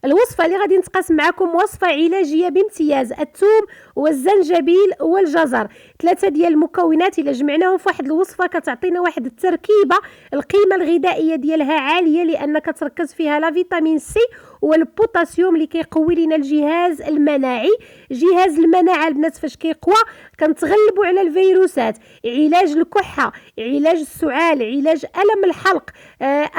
الوصفه اللي غادي نتقاسم معكم وصفه علاجيه بامتياز. الثوم والزنجبيل والجزر، 3 ديال المكونات الا جمعناهم في واحد الوصفه كتعطينا واحد التركيبه القيمه الغذائيه ديالها عاليه، لان كتركز فيها لا فيتامين سي والبوتاسيوم اللي كيقوي لنا الجهاز المناعي. جهاز المناعه البنات فاش كيقوى كنتغلبوا على الفيروسات. علاج الكحه، علاج السعال، علاج الم الحلق،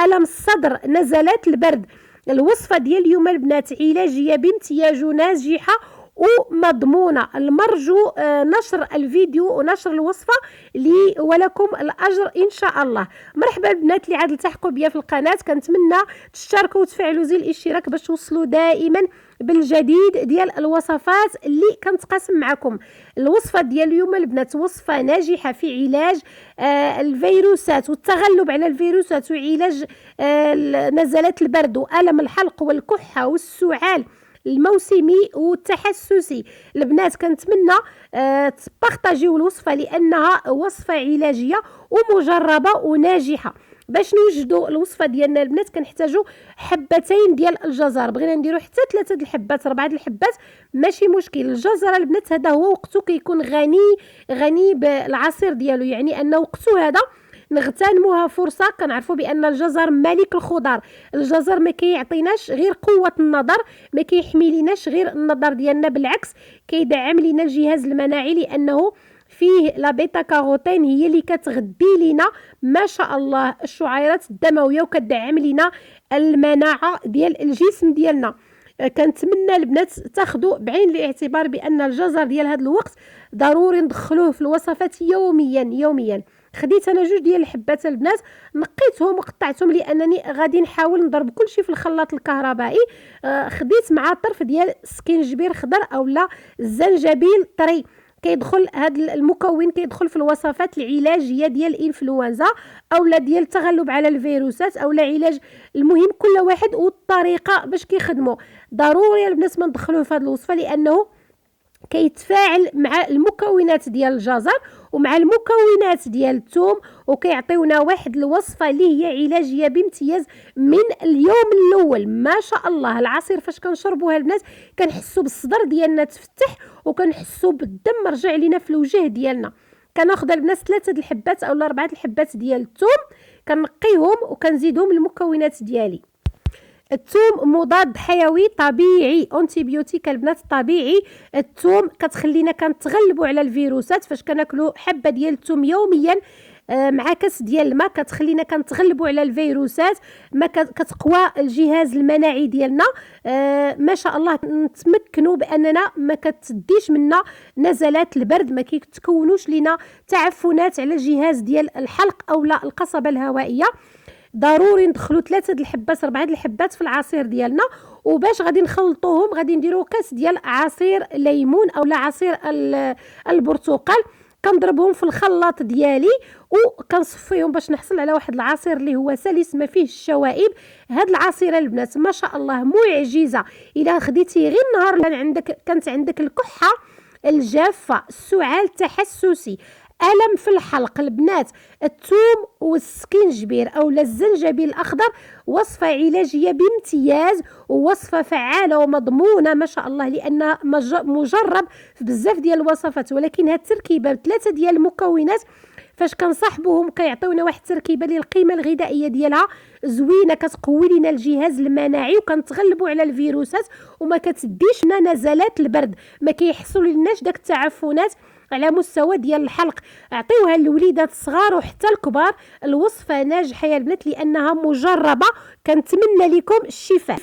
الم الصدر، نزلات البرد. الوصفه ديال اليوم البنات علاجيه بامتياز وناجحه ومضمونه. المرجو نشر الفيديو ونشر الوصفه لي ولكم الاجر ان شاء الله. مرحبا البنات اللي عاد التحقوا بيا في القناه، كنتمنى تشتركوا وتفعلوا زر الاشتراك باش توصلوا دائما بالجديد ديال الوصفات اللي كنتقاسم معكم. الوصفه ديال اليوم البنات وصفه ناجحه في علاج الفيروسات والتغلب على الفيروسات وعلاج نزلات البرد والم الحلق والكحه والسعال الموسمي والتحسسي. البنات كنتمنى تبارطاجيو الوصفه لانها وصفه علاجيه ومجربه وناجحه. باش نوجدوا الوصفه ديالنا البنات كنحتاجوا حبتين ديال الجزر، بغينا نديروا حتى 3 الحبات 4 الحبات ماشي مشكل. الجزر البنات هذا هو وقته كيكون غني بالعصير ديالو، يعني ان وقته هذا نغتنموها فرصه. كنعرفوا بان الجزر ملك الخضر. الجزر ما كيعطيناش غير قوه النظر، ما كيحمي ليناش غير النظر ديالنا، بالعكس كيدعم لينا الجهاز المناعي لانه فيه لا بيتا كاروتين هي اللي كتغذي لينا ما شاء الله الشعيرات الدمويه وكتدعم لينا المناعه ديال الجسم ديالنا. كنتمنى البنات تاخذوا بعين الاعتبار بان الجزر ديال هذا الوقت ضروري ندخلوه في الوصفات يوميا. خديت انا 2 ديال الحبات البنات، نقيتهم وقطعتهم لانني غادي نحاول نضرب كلشي في الخلاط الكهربائي. خديت مع طرف ديال سكينجبير خضر اولا الزنجبيل طري. كيدخل هذا المكون كيدخل في الوصفات العلاجيه ديال الانفلونزا اولا ديال التغلب على الفيروسات اولا علاج. المهم كل واحد والطريقه باش كيخدموا. ضروري البنات ما ندخلوه في هذه الوصفه لانه كيتفاعل مع المكونات ديال الجزر ومع المكونات ديال الثوم وكيعطيونا واحد الوصفه اللي هي علاجيه بامتياز من اليوم الاول. ما شاء الله العصير فاش كنشربوها البنات كنحسوا بالصدر ديالنا تفتح وكنحسوا بالدم رجع لينا في الوجه ديالنا. كناخذ البنات 3 الحبات اولا 4 الحبات ديال الثوم كنقيهم وكنزيدهم المكونات ديالي. الثوم مضاد حيوي طبيعي، انتيبيوتيك البنات طبيعي. الثوم كتخلينا كنتغلبوا على الفيروسات. فاش كناكلوا حبه ديال الثوم يوميا مع كاس ديال الماء كتخلينا كنتغلبوا على الفيروسات، ما كتقوى الجهاز المناعي ديالنا. ما شاء الله نتمكنوا باننا ما كتديش منا نزلات البرد، ما كيتكونوش لنا تعفنات على الجهاز ديال الحلق اولا القصبه الهوائيه. ضروري ندخلوا 3 الحبات 4 الحبات في العصير ديالنا. وباش غادي نخلطوهم غادي نديروا كاس ديال عصير ليمون اولا عصير البرتقال. كنضربهم في الخلاط ديالي وكنصفيهم باش نحصل على واحد العصير اللي هو سلس ما فيه الشوائب. هاد العصير البنات ما شاء الله معجزه. الا خديتي غير نهار كانت عندك الكحه الجافه السعال التحسسي الم في الحلق البنات، الثوم والسكينجبير اولا الزنجبيل الاخضر وصفه علاجيه بامتياز ووصفه فعاله ومضمونه ما شاء الله لانها مجرب في بزاف ديال الوصفات. ولكن هاد التركيبه ب3 ديال المكونات فاش كنصاحبوهم كيعطيونا واحد التركيبه اللي القيمه الغذائيه ديالها زوينه، كتقوي لنا الجهاز المناعي وكنتغلبوا على الفيروسات وما كتديش لنا نزلات البرد، ما كيحصل لناش داك التعفنات على مستوى ديال الحلق. اعطيوها للوليدات الصغار وحتى الكبار. الوصفه ناجحه يا البنات لانها مجربه. كنتمنى لكم الشفاء.